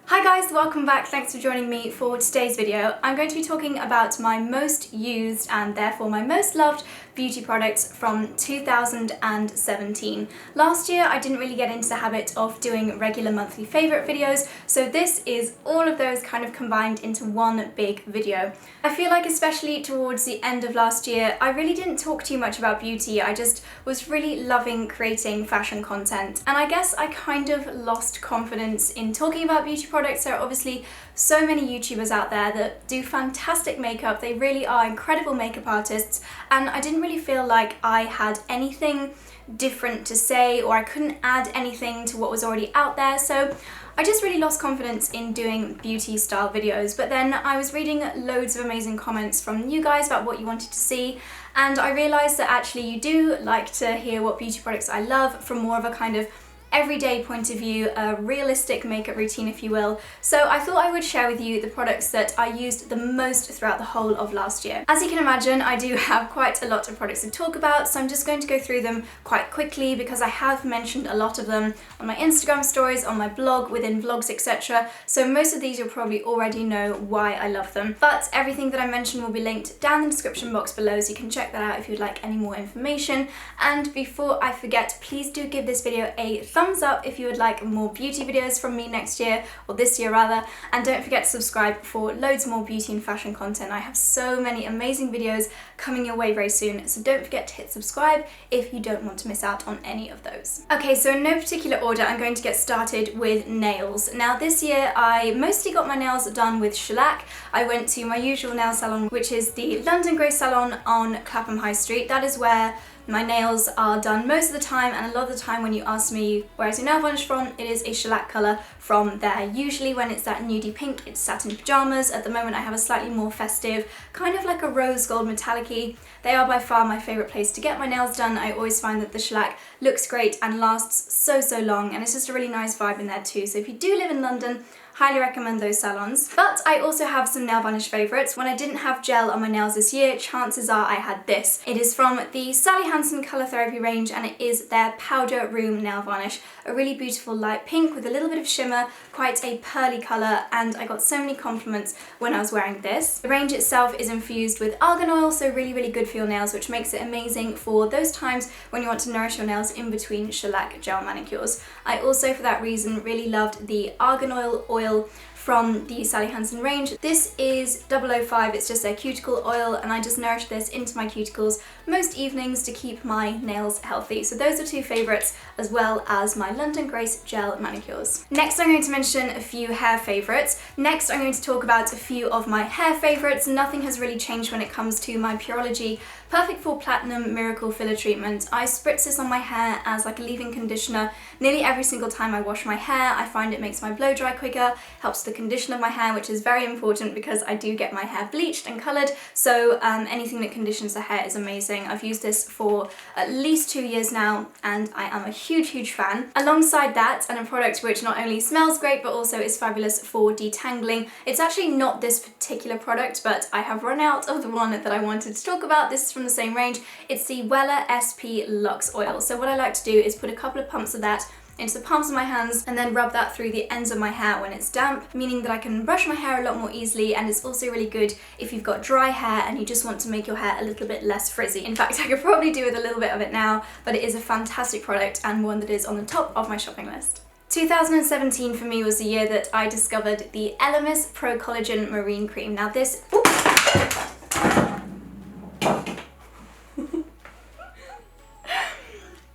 Hi guys, welcome back. Thanks for joining me for today's video. I'm going to be talking about my most used and therefore my most loved beauty products from 2017. Last year I didn't really get into the habit of doing regular monthly favourite videos, so this is all of those kind of combined into one big video. I feel like especially towards the end of last year I really didn't talk too much about beauty. I just was really loving creating fashion content, and I guess I kind of lost confidence in talking about beauty products. There are obviously so many YouTubers out there that do fantastic makeup. They really are incredible makeup artists, and I didn't really feel like I had anything different to say, or I couldn't add anything to what was already out there, so I just really lost confidence in doing beauty style videos. But then I was reading loads of amazing comments from you guys about what you wanted to see, and I realised that actually you do like to hear what beauty products I love from more of a kind of everyday point of view, a realistic makeup routine if you will. So I thought I would share with you the products that I used the most throughout the whole of last year. As you can imagine, I do have quite a lot of products to talk about, so I'm just going to go through them quite quickly because I have mentioned a lot of them on my Instagram stories, on my blog, within vlogs, etc. So most of these you'll probably already know why I love them. But everything that I mentioned will be linked down in the description box below, so you can check that out if you'd like any more information. And before I forget, please do give this video a thumbs up if you would like more beauty videos from me next year, or this year rather, and don't forget to subscribe for loads more beauty and fashion content. I have so many amazing videos coming your way very soon, so don't forget to hit subscribe if you don't want to miss out on any of those. Okay, so in no particular order, I'm going to get started with nails. Now this year I mostly got my nails done with shellac. I went to my usual nail salon, which is the London Grey Salon on Clapham High Street. That is where my nails are done most of the time, and a lot of the time when you ask me where is your nail varnish from, it is a shellac colour from there. Usually when it's that nudie pink, it's satin pyjamas. At the moment I have a slightly more festive, kind of like a rose gold metallic-y. They are by far my favourite place to get my nails done. I always find that the shellac looks great and lasts so long, and it's just a really nice vibe in there too. So if you do live in London, highly recommend those salons. But I also have some nail varnish favourites. When I didn't have gel on my nails this year, chances are I had this. It is from the Hansen Colour Therapy range, and it is their Powder Room Nail Varnish. A really beautiful light pink with a little bit of shimmer, quite a pearly colour, and I got so many compliments when I was wearing this. The range itself is infused with argan oil, so really good for your nails, which makes it amazing for those times when you want to nourish your nails in between shellac gel manicures. I also, for that reason, really loved the argan oil from the Sally Hansen range. This is 005, it's just their cuticle oil, and I just nourish this into my cuticles most evenings to keep my nails healthy. So those are two favourites, as well as my London Grace gel manicures. Next I'm going to mention a few hair favourites. Next I'm going to talk about a few of my hair favourites. Nothing has really changed when it comes to my Pureology Perfect for Platinum Miracle Filler Treatment. I spritz this on my hair as like a leave-in conditioner nearly every single time I wash my hair. I find it makes my blow dry quicker, helps the condition of my hair, which is very important because I do get my hair bleached and coloured, so anything that conditions the hair is amazing. I've used this for at least 2 years now, and I am a huge fan. Alongside that, and a product which not only smells great but also is fabulous for detangling, it's actually not this particular product, but I have run out of the one that I wanted to talk about. This is from the same range. It's the Wella SP Luxe Oil. So what I like to do is put a couple of pumps of that into the palms of my hands and then rub that through the ends of my hair when it's damp, meaning that I can brush my hair a lot more easily, and it's also really good if you've got dry hair and you just want to make your hair a little bit less frizzy. In fact, I could probably do with a little bit of it now, but it is a fantastic product and one that is on the top of my shopping list. 2017 for me was the year that I discovered the Elemis Pro Collagen Marine Cream. Now this...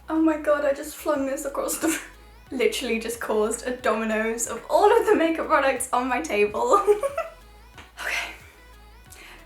Oh my god, I just flung this across the... literally just caused a dominoes of all of the makeup products on my table. Okay.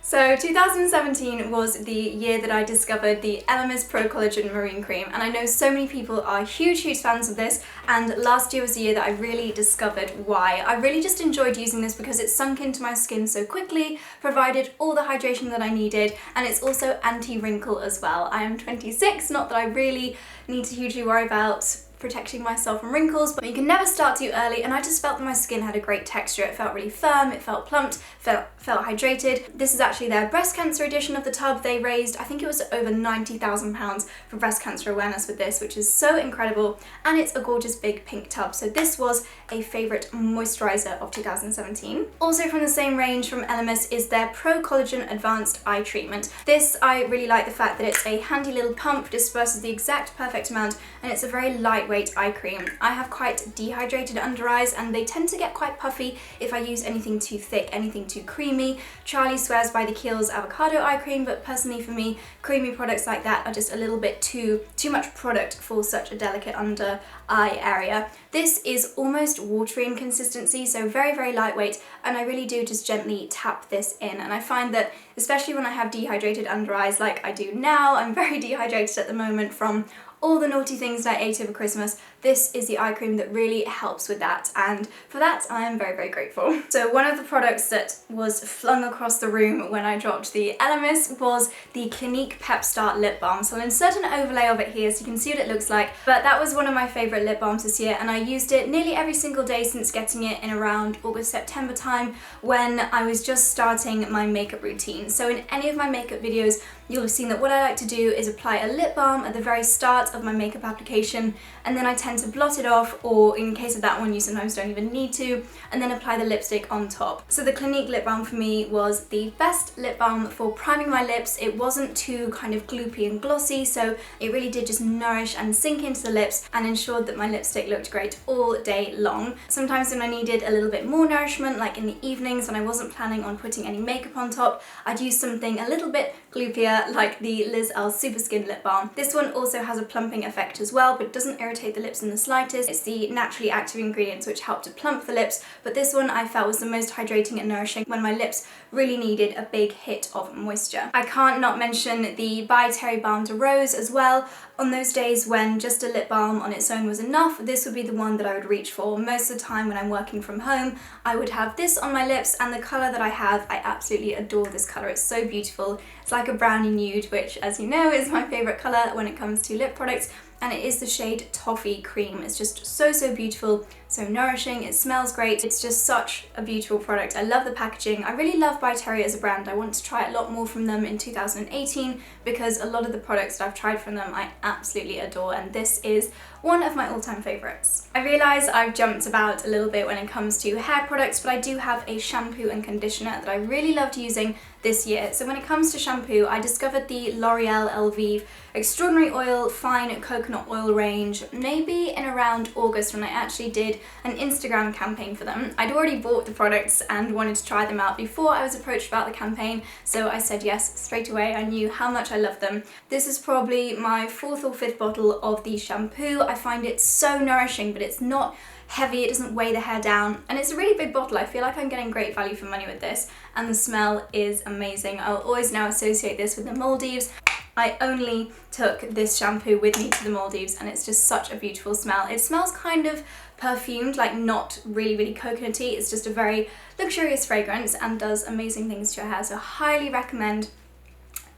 So 2017 was the year that I discovered the Elemis Pro Collagen Marine Cream, and I know so many people are huge fans of this, and last year was the year that I really discovered why. I really just enjoyed using this because it sunk into my skin so quickly, provided all the hydration that I needed, and it's also anti-wrinkle as well. I am 26, not that I really need to hugely worry about protecting myself from wrinkles, but you can never start too early, and I just felt that my skin had a great texture. It felt really firm, it felt plumped, felt hydrated. This is actually their breast cancer edition of the tub. They raised, I think it was over £90,000 for breast cancer awareness with this, which is so incredible, and it's a gorgeous big pink tub. So this was a favourite moisturiser of 2017. Also from the same range from Elemis is their Pro Collagen Advanced Eye Treatment. This, I really like the fact that it's a handy little pump, disperses the exact perfect amount, and it's a very lightweight eye cream. I have quite dehydrated under eyes, and they tend to get quite puffy if I use anything too thick, anything too creamy. Charlie swears by the Kiehl's avocado eye cream, but personally for me, creamy products like that are just a little bit too much product for such a delicate under eye area. This is almost watery in consistency, so very, very lightweight, and I really do just gently tap this in, and I find that especially when I have dehydrated under eyes like I do now, I'm very dehydrated at the moment from all the naughty things that I ate over Christmas, this is the eye cream that really helps with that, and for that I am very, very grateful. So one of the products that was flung across the room when I dropped the Elemis was the Clinique Pep Start lip balm. So I'll insert an overlay of it here so you can see what it looks like, but that was one of my favourite lip balms this year, and I used it nearly every single day since getting it in around August, September time when I was just starting my makeup routine. So in any of my makeup videos, you'll have seen that what I like to do is apply a lip balm at the very start of my makeup application, and then I tend to blot it off, or in case of that one you sometimes don't even need to, and then apply the lipstick on top. So the Clinique lip balm for me was the best lip balm for priming my lips. It wasn't too kind of gloopy and glossy, so it really did just nourish and sink into the lips and ensured that my lipstick looked great all day long. Sometimes when I needed a little bit more nourishment, like in the evenings when I wasn't planning on putting any makeup on top, I'd use something a little bit gloopier like the Liz Earle Super Skin Lip Balm. This one also has a plumping effect as well, but doesn't irritate the lips in the slightest. It's the naturally active ingredients which help to plump the lips, but this one I felt was the most hydrating and nourishing when my lips really needed a big hit of moisture. I can't not mention the by Terry Baume De Rose as well. On those days when just a lip balm on its own was enough, this would be the one that I would reach for. Most of the time when I'm working from home, I would have this on my lips, and the colour that I have, I absolutely adore this colour. It's so beautiful. It's like a brownie nude, which, as you know, is my favourite colour when it comes to lip products, and it is the shade Toffee Cream. It's just so, so beautiful, so nourishing, it smells great. It's just such a beautiful product. I love the packaging. I really love By Terry as a brand. I want to try a lot more from them in 2018 because a lot of the products that I've tried from them I absolutely adore, and this is one of my all-time favourites. I realise I've jumped about a little bit when it comes to hair products, but I do have a shampoo and conditioner that I really loved using this year. So when it comes to shampoo, I discovered the L'Oreal Elvive Extraordinary Oil Fine Coconut Oil range maybe in around August when I actually did an Instagram campaign for them. I'd already bought the products and wanted to try them out before I was approached about the campaign, so I said yes straight away. I knew how much I loved them. This is probably my 4th or 5th bottle of the shampoo. I find it so nourishing, but it's not heavy, it doesn't weigh the hair down, and it's a really big bottle. I feel like I'm getting great value for money with this, and the smell is amazing. I'll always now associate this with the Maldives. I only took this shampoo with me to the Maldives, and it's just such a beautiful smell. It smells kind of perfumed, like not really, really coconutty. It's just a very luxurious fragrance and does amazing things to your hair, so highly recommend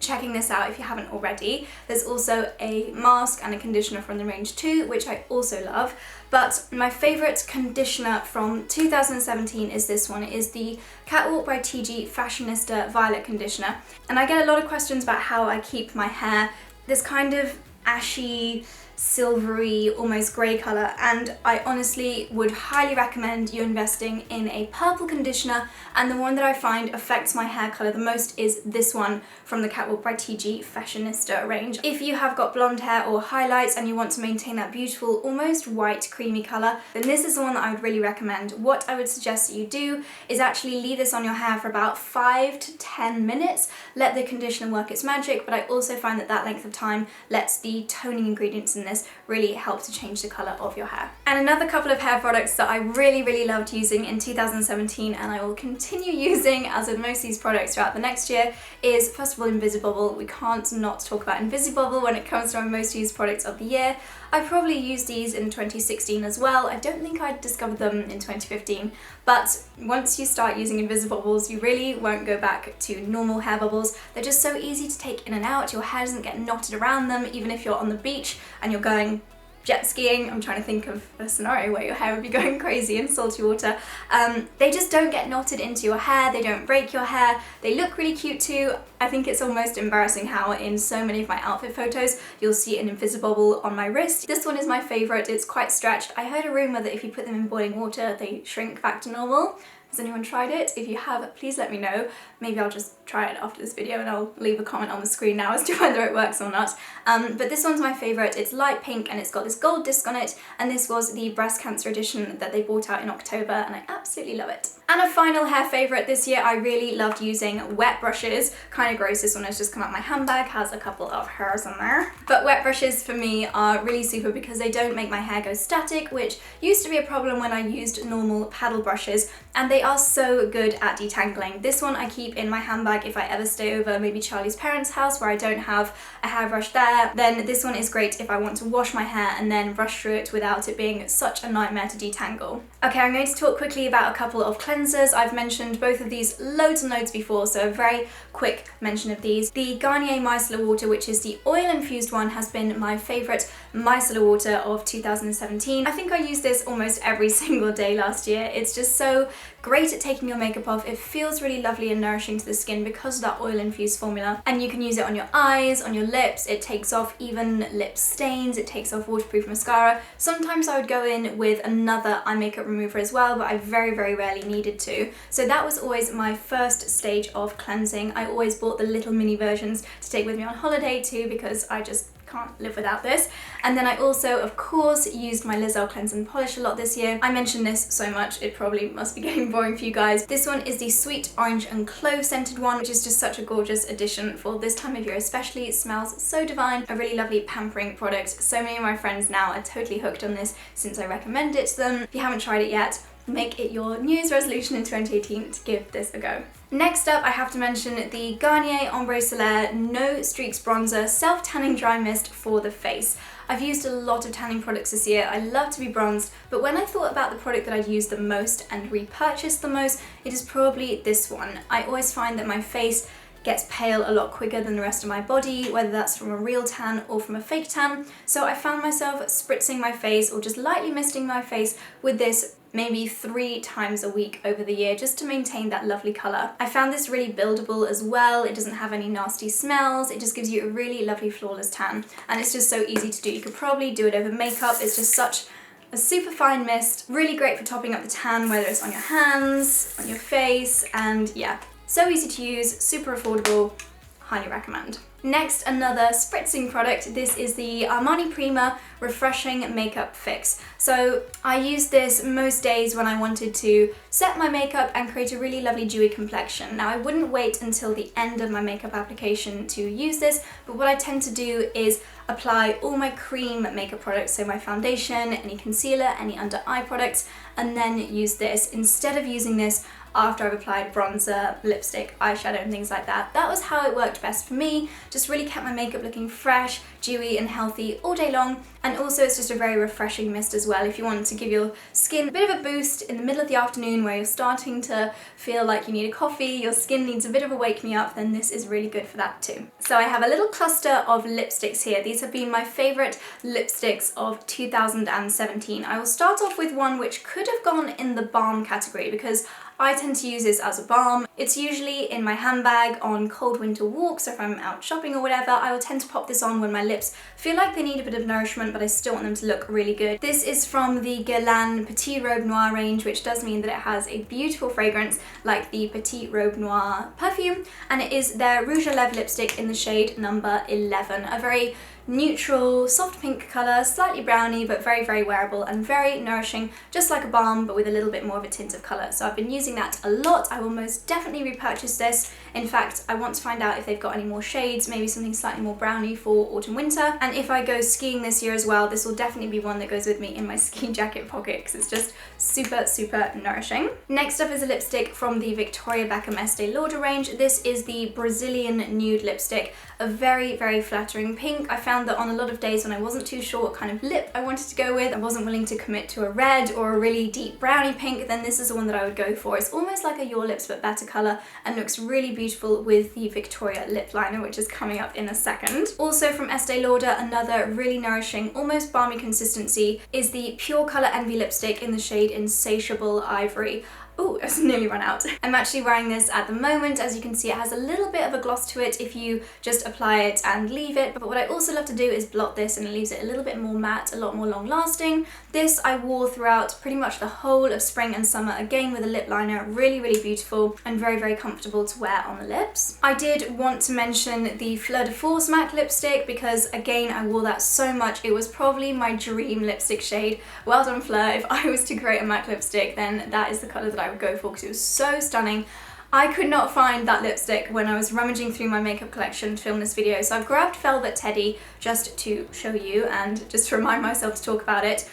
checking this out if you haven't already. There's also a mask and a conditioner from the range too, which I also love. But my favourite conditioner from 2017 is this one. It is the Catwalk by TG Fashionista Violet Conditioner. And I get a lot of questions about how I keep my hair this kind of ashy, silvery, almost grey colour, and I honestly would highly recommend you investing in a purple conditioner, and the one that I find affects my hair colour the most is this one from the Catwalk by TG Fashionista range. If you have got blonde hair or highlights and you want to maintain that beautiful, almost white creamy colour, then this is the one that I would really recommend. What I would suggest that you do is actually leave this on your hair for about 5 to 10 minutes, let the conditioner work its magic, but I also find that that length of time lets the toning ingredients in this really help to change the colour of your hair. And another couple of hair products that I really, really loved using in 2017, and I will continue using as with most of these products throughout the next year, is first of all Invisibubble. We can't not talk about Invisibubble when it comes to my most used products of the year. I probably used these in 2016 as well. I don't think I discovered them in 2015, but once you start using Invisibubbles, you really won't go back to normal hair bubbles. They're just so easy to take in and out. Your hair doesn't get knotted around them, even if you're on the beach and you're going jet skiing. I'm trying to think of a scenario where your hair would be going crazy in salty water. They just don't get knotted into your hair, they don't break your hair, they look really cute too. I think it's almost embarrassing how in so many of my outfit photos you'll see an invisible bubble on my wrist. This one is my favourite, it's quite stretched. I heard a rumour that if you put them in boiling water they shrink back to normal. Has anyone tried it? If you have, please let me know. Maybe I'll just try it after this video and I'll leave a comment on the screen now as to whether it works or not. But this one's my favourite. It's light pink and it's got this gold disc on it, and this was the breast cancer edition that they brought out in October and I absolutely love it. And a final hair favourite this year, I really loved using wet brushes. Kind of gross, this one has just come out my handbag, has a couple of hairs in there. But wet brushes for me are really super because they don't make my hair go static, which used to be a problem when I used normal paddle brushes, and they are so good at detangling. This one I keep in my handbag if I ever stay over maybe Charlie's parents' house where I don't have a hairbrush there. Then this one is great if I want to wash my hair and then brush through it without it being such a nightmare to detangle. Okay, I'm going to talk quickly about a couple of cleansers. I've mentioned both of these loads and loads before, so a very quick mention of these. The Garnier Micellar Water, which is the oil infused one, has been my favourite micellar water of 2017. I think I used this almost every single day last year. It's just so great at taking your makeup off. It feels really lovely and nourishing to the skin because of that oil infused formula, and you can use it on your eyes, on your lips. It takes off even lip stains, it takes off waterproof mascara. Sometimes I would go in with another eye makeup remover as well, but I very rarely needed to. So that was always my first stage of cleansing. I always bought the little mini versions to take with me on holiday too because I just can't live without this. And then I also, of course, used my Earle Cleanse and Polish a lot this year. I mention this so much, it probably must be getting boring for you guys. This one is the sweet orange and clove scented one, which is just such a gorgeous addition for this time of year especially. It smells so divine. A really lovely pampering product. So many of my friends now are totally hooked on this since I recommend it to them. If you haven't tried it yet, make it your New Year's resolution in 2018 to give this a go. Next up, I have to mention the Garnier Ombre Solaire No Streaks Bronzer Self Tanning Dry Mist for the face. I've used a lot of tanning products this year. I love to be bronzed, but when I thought about the product that I'd used the most and repurchased the most, it is probably this one. I always find that my face gets pale a lot quicker than the rest of my body, whether that's from a real tan or from a fake tan. So I found myself spritzing my face or just lightly misting my face with this maybe 3 times a week over the year just to maintain that lovely colour. I found this really buildable as well. It doesn't have any nasty smells. It just gives you a really lovely flawless tan, and it's just so easy to do. You could probably do it over makeup. It's just such a super fine mist, really great for topping up the tan, whether it's on your hands, on your face, and yeah. So easy to use, super affordable, highly recommend. Next, another spritzing product. This is the Armani Prima Refreshing Makeup Fix. So I use this most days when I wanted to set my makeup and create a really lovely dewy complexion. Now I wouldn't wait until the end of my makeup application to use this, but what I tend to do is apply all my cream makeup products, so my foundation, any concealer, any under eye products, and then use this instead of using this after I've applied bronzer, lipstick, eyeshadow and things like that. That was how it worked best for me. Just really kept my makeup looking fresh, dewy and healthy all day long. And also it's just a very refreshing mist as well if you want to give your skin a bit of a boost in the middle of the afternoon where you're starting to feel like you need a coffee, your skin needs a bit of a wake me up, then this is really good for that too. So I have a little cluster of lipsticks here. These have been my favourite lipsticks of 2017. I will start off with one which could have gone in the balm category because I tend to use this as a balm. It's usually in my handbag on cold winter walks, or if I'm out shopping or whatever, I will tend to pop this on when my lips feel like they need a bit of nourishment but I still want them to look really good. This is from the Guerlain Petite Robe Noir range, which does mean that it has a beautiful fragrance like the Petite Robe Noir perfume, and it is their Rouge à Lèvres lipstick in the shade number 11. A very neutral, soft pink colour, slightly browny, but very wearable and very nourishing, just like a balm, but with a little bit more of a tint of colour. So I've been using that a lot. I will most definitely repurchase this. In fact, I want to find out if they've got any more shades, maybe something slightly more browny for autumn winter. And if I go skiing this year as well, this will definitely be one that goes with me in my ski jacket pocket because it's just super, super nourishing. Next up is a lipstick from the Victoria Beckham Estee Lauder range. This is the Brazilian Nude lipstick, a very, very flattering pink. I found that on a lot of days when I wasn't too sure what kind of lip I wanted to go with, I wasn't willing to commit to a red or a really deep brownie pink, then this is the one that I would go for. It's almost like a Your Lips but better colour and looks really beautiful with the Victoria lip liner, which is coming up in a second. Also from Estee Lauder, another really nourishing, almost balmy consistency is the Pure Colour Envy lipstick in the shade Insatiable Ivory. Oh, it's nearly run out. I'm actually wearing this at the moment. As you can see, it has a little bit of a gloss to it if you just apply it and leave it. But what I also love to do is blot this, and it leaves it a little bit more matte, a lot more long lasting. This I wore throughout pretty much the whole of spring and summer, again with a lip liner. Really, really beautiful and very, very comfortable to wear on the lips. I did want to mention the Fleur de Force matte lipstick because, again, I wore that so much. It was probably my dream lipstick shade. Well done, Fleur. If I was to create a matte lipstick, then that is the colour that I would go for because it was so stunning. I could not find that lipstick when I was rummaging through my makeup collection to film this video, so I've grabbed Velvet Teddy just to show you and just to remind myself to talk about it.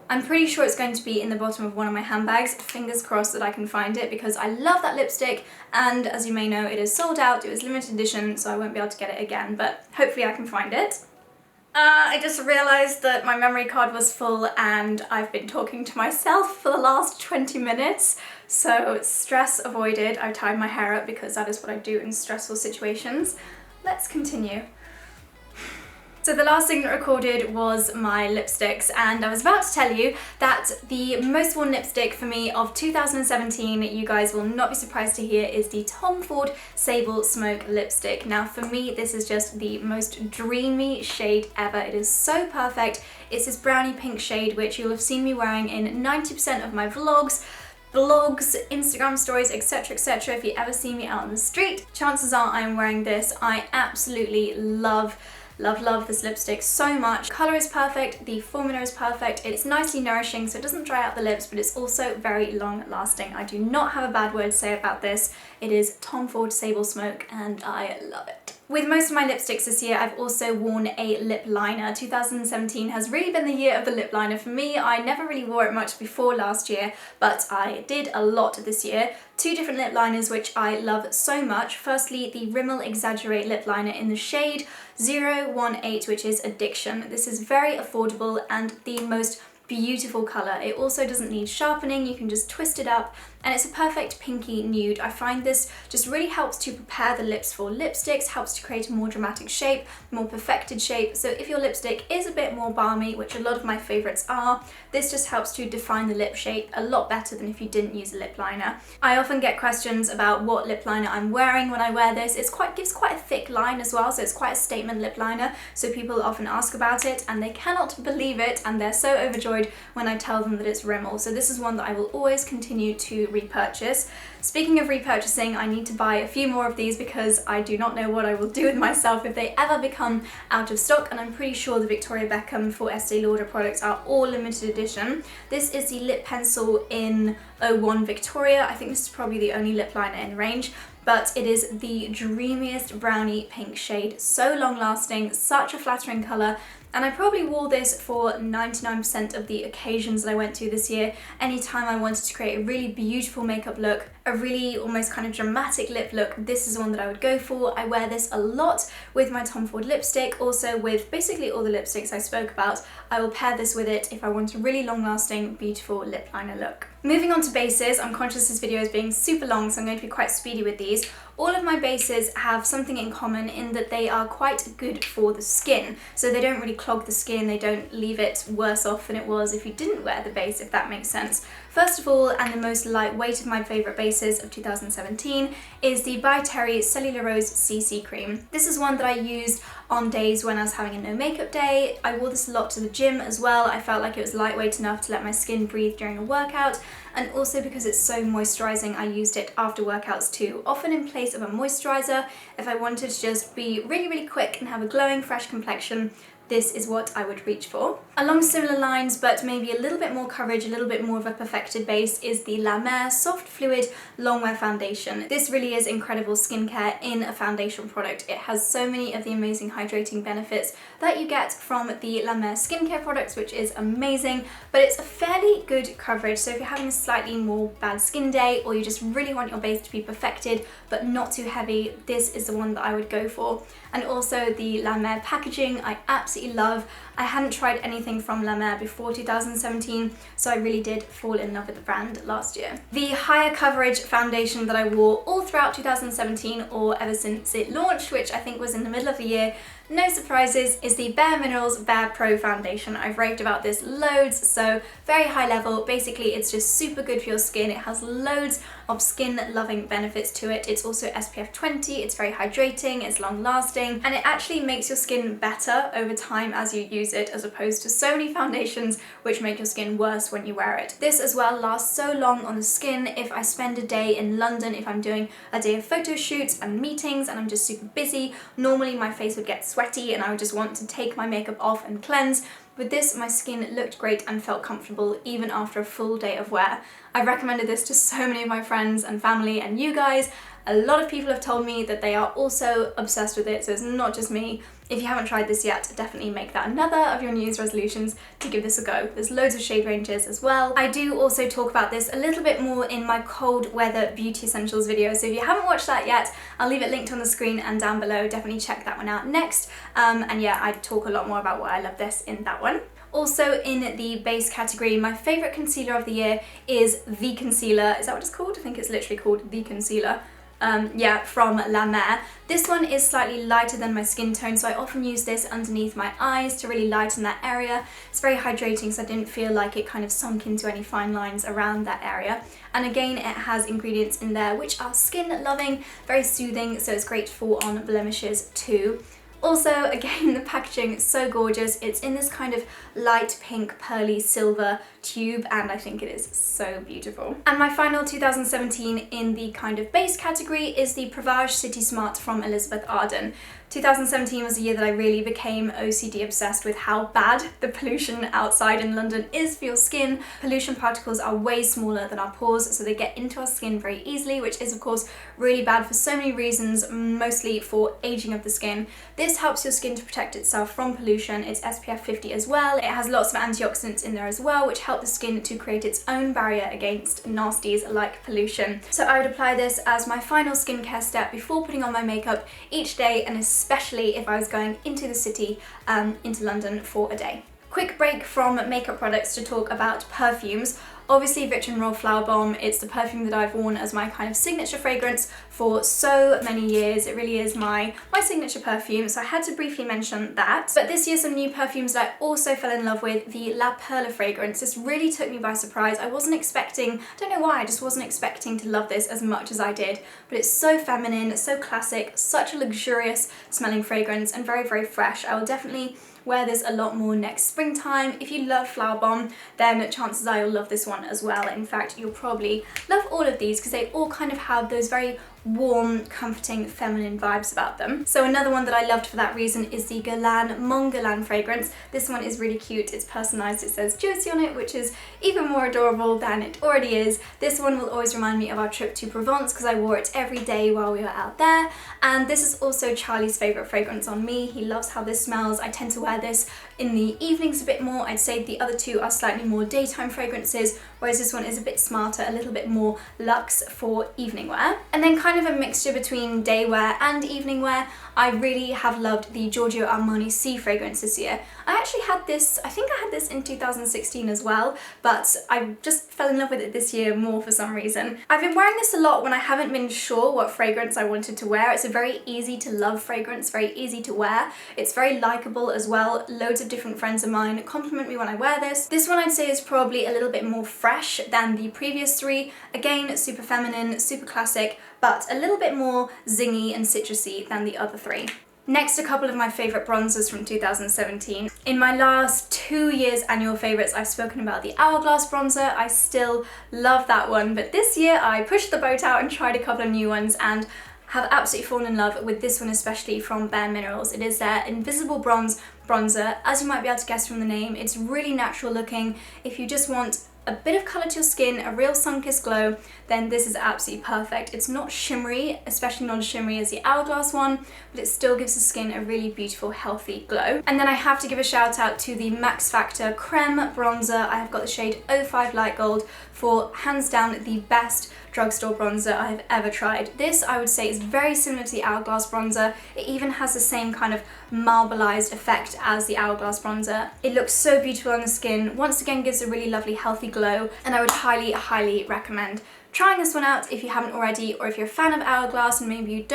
I'm pretty sure it's going to be in the bottom of one of my handbags. Fingers crossed that I can find it because I love that lipstick, and as you may know, it is sold out. It was limited edition, so I won't be able to get it again, but hopefully I can find it. I just realised that my memory card was full and I've been talking to myself for the last 20 minutes. So stress avoided. I tied my hair up because that is what I do in stressful situations. Let's continue. So the last thing that recorded was my lipsticks, and I was about to tell you that the most worn lipstick for me of 2017, you guys will not be surprised to hear, is the Tom Ford Sable Smoke lipstick. Now for me, this is just the most dreamy shade ever. It is so perfect. It's this brownie pink shade, which you'll have seen me wearing in 90% of my vlogs, Instagram stories, etc, etc. If you ever see me out on the street, chances are I am wearing this. I absolutely love this lipstick so much. Colour is perfect, the formula is perfect, it's nicely nourishing so it doesn't dry out the lips, but it's also very long lasting. I do not have a bad word to say about this. It is Tom Ford Sable Smoke and I love it. With most of my lipsticks this year, I've also worn a lip liner. 2017 has really been the year of the lip liner for me. I never really wore it much before last year, but I did a lot this year. Two different lip liners which I love so much. Firstly, the Rimmel Exaggerate lip liner in the shade 018, which is Addiction. This is very affordable and the most beautiful colour. It also doesn't need sharpening, you can just twist it up, and it's a perfect pinky nude. I find this just really helps to prepare the lips for lipsticks, helps to create a more dramatic shape, more perfected shape. So if your lipstick is a bit more balmy, which a lot of my favourites are, this just helps to define the lip shape a lot better than if you didn't use a lip liner. I often get questions about what lip liner I'm wearing when I wear this. It gives quite a thick line as well, so it's quite a statement lip liner, so people often ask about it and they cannot believe it and they're so overjoyed when I tell them that it's Rimmel. So this is one that I will always continue to repurchase. Speaking of repurchasing, I need to buy a few more of these because I do not know what I will do with myself if they ever become out of stock, and I'm pretty sure the Victoria Beckham for Estee Lauder products are all limited edition. This is the lip pencil in 01 Victoria. I think this is probably the only lip liner in range, but it is the dreamiest brownie pink shade. So long lasting, such a flattering colour. And I probably wore this for 99% of the occasions that I went to this year. Anytime I wanted to create a really beautiful makeup look, a really almost kind of dramatic lip look, this is the one that I would go for. I wear this a lot with my Tom Ford lipstick, also with basically all the lipsticks I spoke about. I will pair this with it if I want a really long lasting, beautiful lip liner look. Moving on to bases, I'm conscious this video is being super long, so I'm going to be quite speedy with these. All of my bases have something in common in that they are quite good for the skin. So they don't really clog the skin, they don't leave it worse off than it was if you didn't wear the base, if that makes sense. First of all, and the most lightweight of my favourite bases of 2017, is the by Terry Cellular Rose CC Cream. This is one that I used on days when I was having a no makeup day. I wore this a lot to the gym as well. I felt like it was lightweight enough to let my skin breathe during a workout, and also because it's so moisturising, I used it after workouts too, often in place of a moisturiser. If I wanted to just be really, really quick and have a glowing, fresh complexion, this is what I would reach for. Along similar lines, but maybe a little bit more coverage, a little bit more of a perfected base, is the La Mer Soft Fluid Longwear Foundation. This really is incredible skincare in a foundation product. It has so many of the amazing hydrating benefits that you get from the La Mer skincare products, which is amazing, but it's a fairly good coverage. So if you're having a slightly more bad skin day, or you just really want your base to be perfected but not too heavy, this is the one that I would go for. And also the La Mer packaging I absolutely love. I hadn't tried anything from La Mer before 2017, so I really did fall in love with the brand last year. The higher coverage foundation that I wore all throughout 2017, or ever since it launched, which I think was in the middle of the year, no surprises, is the Bare Minerals Bare Pro foundation. I've raved about this loads, so very high level. Basically, it's just super good for your skin. It has loads of skin loving benefits to it. It's also SPF 20, it's very hydrating, it's long lasting, and it actually makes your skin better over time as you use it, as opposed to so many foundations which make your skin worse when you wear it. This as well lasts so long on the skin. If I spend a day in London, if I'm doing a day of photo shoots and meetings and I'm just super busy, normally my face would get sweaty and I would just want to take my makeup off and cleanse. With this, my skin looked great and felt comfortable even after a full day of wear. I've recommended this to so many of my friends and family and you guys. A lot of people have told me that they are also obsessed with it, so it's not just me. If you haven't tried this yet, definitely make that another of your New Year's resolutions to give this a go. There's loads of shade ranges as well. I do also talk about this a little bit more in my cold weather beauty essentials video, so if you haven't watched that yet, I'll leave it linked on the screen and down below. Definitely check that one out next. And yeah, I talk a lot more about why I love this in that one. Also in the base category, my favourite concealer of the year is The Concealer. Is that what it's called? I think it's literally called The Concealer. Yeah, from La Mer. This one is slightly lighter than my skin tone, so I often use this underneath my eyes to really lighten that area. It's very hydrating, so I didn't feel like it kind of sunk into any fine lines around that area. And again, it has ingredients in there which are skin loving, very soothing, so it's great for on blemishes too. Also, again, the packaging is so gorgeous. It's in this kind of light pink pearly silver tube, and I think it is so beautiful. And my final 2017 in the kind of base category is the Privage City Smart from Elizabeth Arden. 2017 was a year that I really became OCD obsessed with how bad the pollution outside in London is for your skin. Pollution particles are way smaller than our pores, so they get into our skin very easily, which is of course really bad for so many reasons, mostly for aging of the skin. This helps your skin to protect itself from pollution. It's SPF 50 as well. It has lots of antioxidants in there as well, which help the skin to create its own barrier against nasties like pollution. So I would apply this as my final skincare step before putting on my makeup each day, and especially if I was going into the city, into London for a day. Quick break from makeup products to talk about perfumes. Obviously Rich and Roll Flower Bomb, it's the perfume that I've worn as my kind of signature fragrance for so many years. It really is my signature perfume, so I had to briefly mention that. But this year some new perfumes that I also fell in love with, the La Perla fragrance. This really took me by surprise. I wasn't expecting, I don't know why, I just wasn't expecting to love this as much as I did. But it's so feminine, so classic, such a luxurious smelling fragrance, and very, very fresh. I will definitely wear this a lot more next springtime. If you love Flower Bomb, then chances are you'll love this one as well. In fact, you'll probably love all of these because they all kind of have those very warm, comforting, feminine vibes about them. So another one that I loved for that reason is the Guerlain Mon Guerlain fragrance. This one is really cute. It's personalised. It says Juicy on it, which is even more adorable than it already is. This one will always remind me of our trip to Provence because I wore it every day while we were out there. And this is also Charlie's favourite fragrance on me. He loves how this smells. I tend to wear this in the evenings a bit more. I'd say the other two are slightly more daytime fragrances, whereas this one is a bit smarter, a little bit more luxe for evening wear. And then kind of a mixture between day wear and evening wear, I really have loved the Giorgio Armani Sea fragrance this year. I actually had this, I think I had this in 2016 as well, but I just fell in love with it this year more for some reason. I've been wearing this a lot when I haven't been sure what fragrance I wanted to wear. It's a very easy to love fragrance, very easy to wear. It's very likable as well. Loads of different friends of mine compliment me when I wear this. This one I'd say is probably a little bit more fresh than the previous three. Again, super feminine, super classic, but a little bit more zingy and citrusy than the other three. Next, a couple of my favourite bronzers from 2017. In my last 2 years annual favourites, I've spoken about the Hourglass bronzer. I still love that one, but this year I pushed the boat out and tried a couple of new ones and have absolutely fallen in love with this one, especially from Bare Minerals. It is their Invisible Bronze bronzer. As you might be able to guess from the name, it's really natural looking. If you just want a bit of colour to your skin, a real sun-kissed glow, then this is absolutely perfect. It's not shimmery, especially not as shimmery as the Hourglass one, but it still gives the skin a really beautiful, healthy glow. And then I have to give a shout out to the Max Factor Creme Bronzer. I have got the shade 05 Light Gold, for hands down the best drugstore bronzer I have ever tried. This, I would say, is very similar to the Hourglass bronzer. It even has the same kind of marbleized effect as the Hourglass bronzer. It looks so beautiful on the skin, once again gives a really lovely healthy glow, and I would highly recommend trying this one out if you haven't already, or if you're a fan of Hourglass and maybe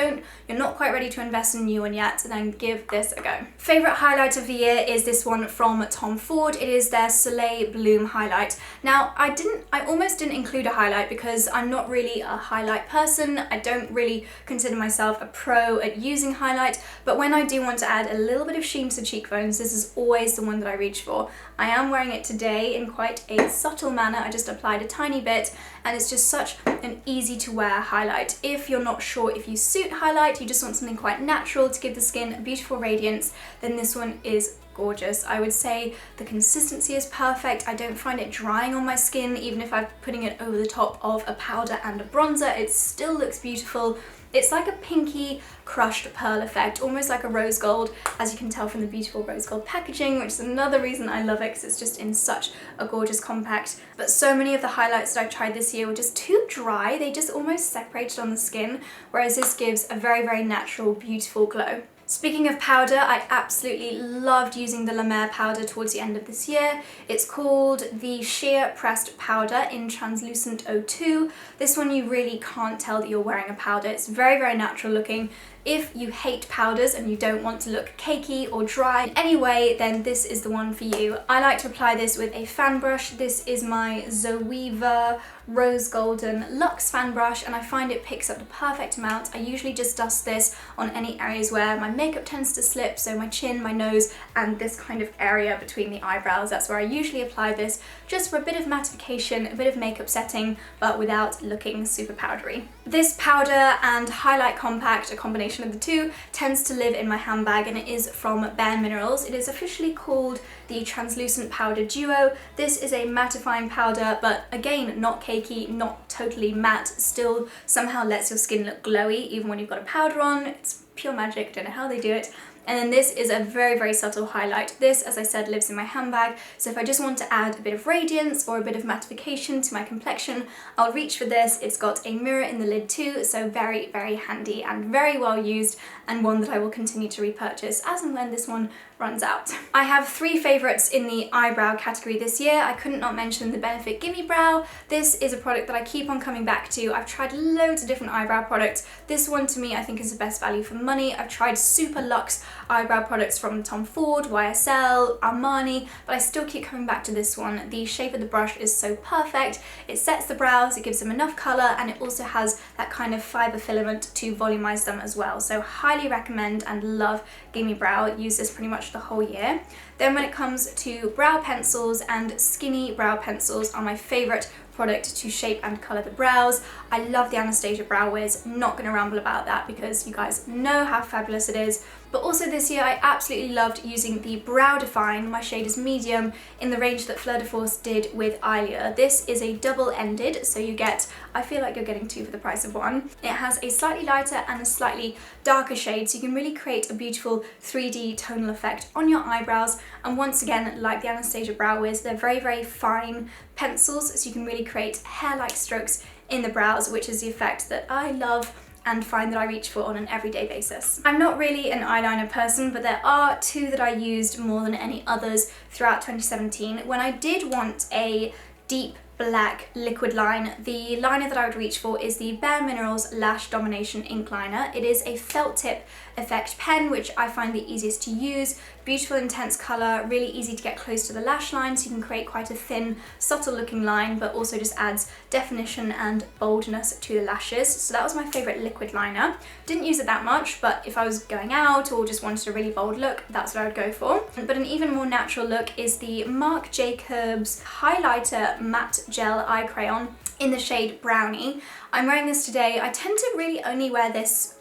you're not quite ready to invest in a new one yet, then give this a go. Favourite highlight of the year is this one from Tom Ford. It is their Soleil Bloom highlight. Now, I almost didn't include a highlight because I'm not really a highlight person. I don't really consider myself a pro at using highlight, but when I do want to add a little bit of sheen to the cheekbones, this is always the one that I reach for. I am wearing it today in quite a subtle manner. I just applied a tiny bit, and it's just such an easy to wear highlight. If you're not sure if you suit highlight, you just want something quite natural to give the skin a beautiful radiance, then this one is gorgeous. I would say the consistency is perfect. I don't find it drying on my skin. Even if I'm putting it over the top of a powder and a bronzer, it still looks beautiful. It's like a pinky crushed pearl effect, almost like a rose gold, as you can tell from the beautiful rose gold packaging, which is another reason I love it, because it's just in such a gorgeous compact. But so many of the highlights that I've tried this year were just too dry. They just almost separated on the skin, whereas this gives a very natural, beautiful glow. Speaking of powder, I absolutely loved using the La Mer powder towards the end of this year. It's called the Sheer Pressed Powder in Translucent 02. This one you really can't tell that you're wearing a powder. It's very natural looking. If you hate powders and you don't want to look cakey or dry in any way, then this is the one for you. I like to apply this with a fan brush. This is my Zoeva Rose Golden Luxe fan brush, and I find it picks up the perfect amount. I usually just dust this on any areas where my makeup tends to slip, so my chin, my nose, and this kind of area between the eyebrows. That's where I usually apply this, just for a bit of mattification, a bit of makeup setting, but without looking super powdery. This powder and highlight compact, a combination of the two, tends to live in my handbag, and it is from Bare Minerals. It is officially called the Translucent Powder Duo. This is a mattifying powder, but again, not cakey, not totally matte, still somehow lets your skin look glowy even when you've got a powder on. It's pure magic, don't know how they do it. And then this is a very subtle highlight. This, as I said, lives in my handbag, so if I just want to add a bit of radiance or a bit of mattification to my complexion, I'll reach for this. It's got a mirror in the lid too, so very handy and very well used, and one that I will continue to repurchase as and when this one runs out. I have 3 favourites in the eyebrow category this year. I couldn't not mention the Benefit Gimme Brow. This is a product that I keep on coming back to. I've tried loads of different eyebrow products. This one to me I think is the best value for money. I've tried super luxe eyebrow products from Tom Ford, YSL, Armani, but I still keep coming back to this one. The shape of the brush is so perfect. It sets the brows, it gives them enough colour, and it also has that kind of fibre filament to volumise them as well. So highly recommend and love Gimme Brow. Use this pretty much the whole year. Then when it comes to brow pencils, and skinny brow pencils are my favourite product to shape and colour the brows. I love the Anastasia Brow Wiz. Not going to ramble about that because you guys know how fabulous it is. But also this year I absolutely loved using the Brow Define, my shade is medium, in the range that Fleur de Force did with Ilia. This is a double-ended, so you get, I feel like you're getting 2 for the price of 1. It has a slightly lighter and a slightly darker shade, so you can really create a beautiful 3D tonal effect on your eyebrows. And once again, like the Anastasia Brow Wiz, they're very fine pencils, so you can really create hair-like strokes in the brows, which is the effect that I love and find that I reach for on an everyday basis. I'm not really an eyeliner person, but there are 2 that I used more than any others throughout 2017. When I did want a deep black liquid line, the liner that I would reach for is the Bare Minerals Lash Domination Ink Liner. It is a felt tip effect pen, which I find the easiest to use. Beautiful intense colour, really easy to get close to the lash line, so you can create quite a thin, subtle looking line, but also just adds definition and boldness to the lashes. So that was my favourite liquid liner. Didn't use it that much, but if I was going out or just wanted a really bold look, that's what I would go for. But an even more natural look is the Marc Jacobs Highlighter Matte Gel Eye Crayon in the shade Brownie. I'm wearing this today. I tend to really only wear this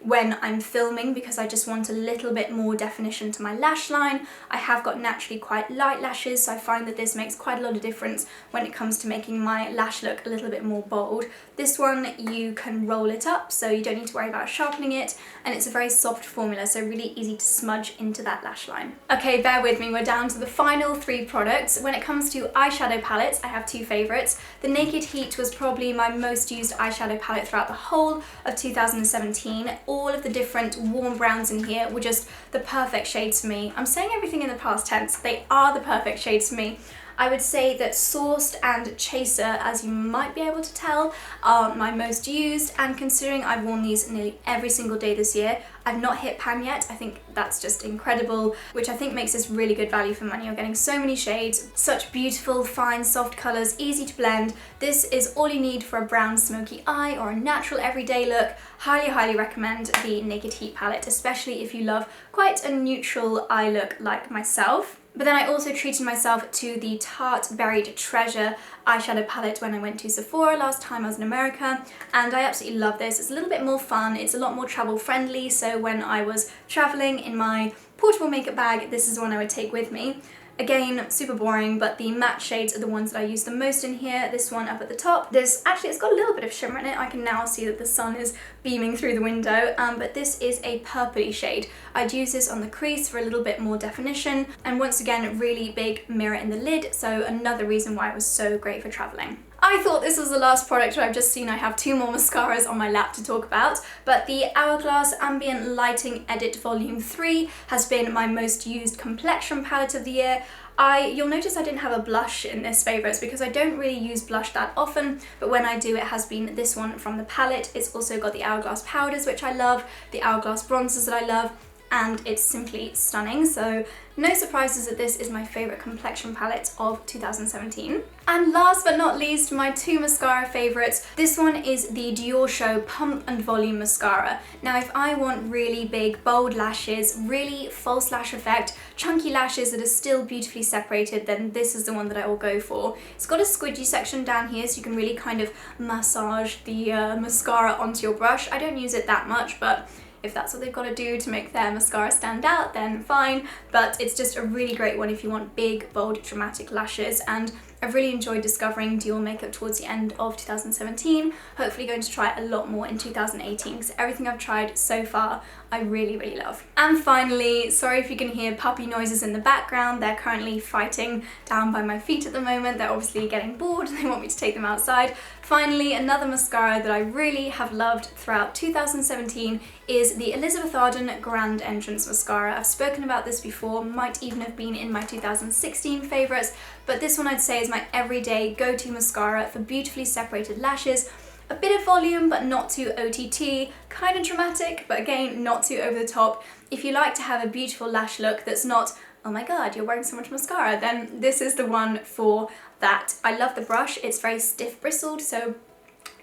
when I'm filming because I just want a little bit more definition to my lash line. I have got naturally quite light lashes, so I find that this makes quite a lot of difference when it comes to making my lash look a little bit more bold. This one you can roll it up, so you don't need to worry about sharpening it, and it's a very soft formula, so really easy to smudge into that lash line. Okay, bear with me, we're down to the final 3 products. When it comes to eyeshadow palettes, I have 2 favourites. The Naked Heat was probably my most used eyeshadow palette throughout the whole of 2017. All of the different warm browns in here were just the perfect shades for me. I'm saying everything in the past tense, they are the perfect shades for me. I would say that Sourced and Chaser, as you might be able to tell, are my most used, and considering I've worn these nearly every single day this year, I've not hit pan yet. I think that's just incredible, which I think makes this really good value for money. You're getting so many shades, such beautiful, fine, soft colours, easy to blend. This is all you need for a brown smoky eye or a natural everyday look. Highly, highly recommend the Naked Heat palette, especially if you love quite a neutral eye look like myself. But then I also treated myself to the Tarte Buried Treasure eyeshadow palette when I went to Sephora last time I was in America, and I absolutely love this. It's a little bit more fun, it's a lot more travel friendly, so when I was traveling in my portable makeup bag, this is the one I would take with me. Again, super boring, but the matte shades are the ones that I use the most in here. This one up at the top. This, actually, it's got a little bit of shimmer in it. I can now see that the sun is beaming through the window, but this is a purpley shade. I'd use this on the crease for a little bit more definition, and once again, really big mirror in the lid, so another reason why it was so great for traveling. I thought this was the last product, but I've just seen I have 2 more mascaras on my lap to talk about, but the Hourglass Ambient Lighting Edit Volume 3 has been my most used complexion palette of the year. You'll notice I didn't have a blush in this favourites because I don't really use blush that often, but when I do, it has been this one from the palette. It's also got the Hourglass powders, which I love, the Hourglass bronzers that I love, and it's simply stunning, so no surprises that this is my favourite complexion palette of 2017. And last but not least, my 2 mascara favourites. This one is the Dior Show Pump and Volume Mascara. Now, if I want really big, bold lashes, really false lash effect, chunky lashes that are still beautifully separated, then this is the one that I will go for. It's got a squidgy section down here, so you can really kind of massage the mascara onto your brush. I don't use it that much, but if that's what they've got to do to make their mascara stand out, then fine, but it's just a really great one if you want big, bold, dramatic lashes, and I've really enjoyed discovering Dior makeup towards the end of 2017, hopefully going to try a lot more in 2018, because everything I've tried so far I really, really love. And finally, sorry if you can hear puppy noises in the background, they're currently fighting down by my feet at the moment, they're obviously getting bored and they want me to take them outside. Finally, another mascara that I really have loved throughout 2017 is the Elizabeth Arden Grand Entrance Mascara. I've spoken about this before, might even have been in my 2016 favourites, but this one I'd say is my everyday go-to mascara for beautifully separated lashes. A bit of volume, but not too OTT, kind of dramatic, but again, not too over the top. If you like to have a beautiful lash look that's not, oh my god, you're wearing so much mascara, then this is the one for that. I love the brush, it's very stiff bristled, so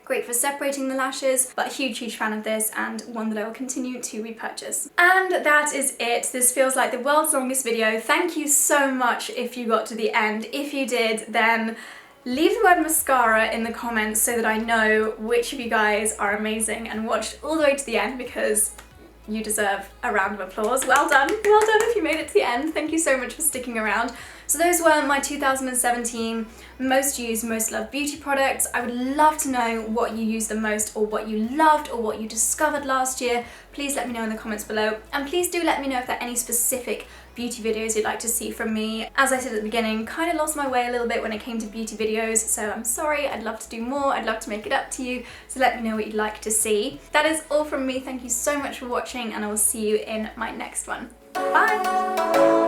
great for separating the lashes, but a huge, huge fan of this and one that I will continue to repurchase. And that is it. This feels like the world's longest video. Thank you so much if you got to the end. If you did, then leave the word mascara in the comments so that I know which of you guys are amazing and watched all the way to the end, because you deserve a round of applause. Well done if you made it to the end. Thank you so much for sticking around. So those were my 2017 most used, most loved beauty products. I would love to know what you used the most, or what you loved, or what you discovered last year. Please let me know in the comments below, and please do let me know if there are any specific beauty videos you'd like to see from me. As I said at the beginning, kind of lost my way a little bit when it came to beauty videos, so I'm sorry. I'd love to do more, I'd love to make it up to you, so let me know what you'd like to see. That is all from me. Thank you so much for watching, and I will see you in my next one. Bye!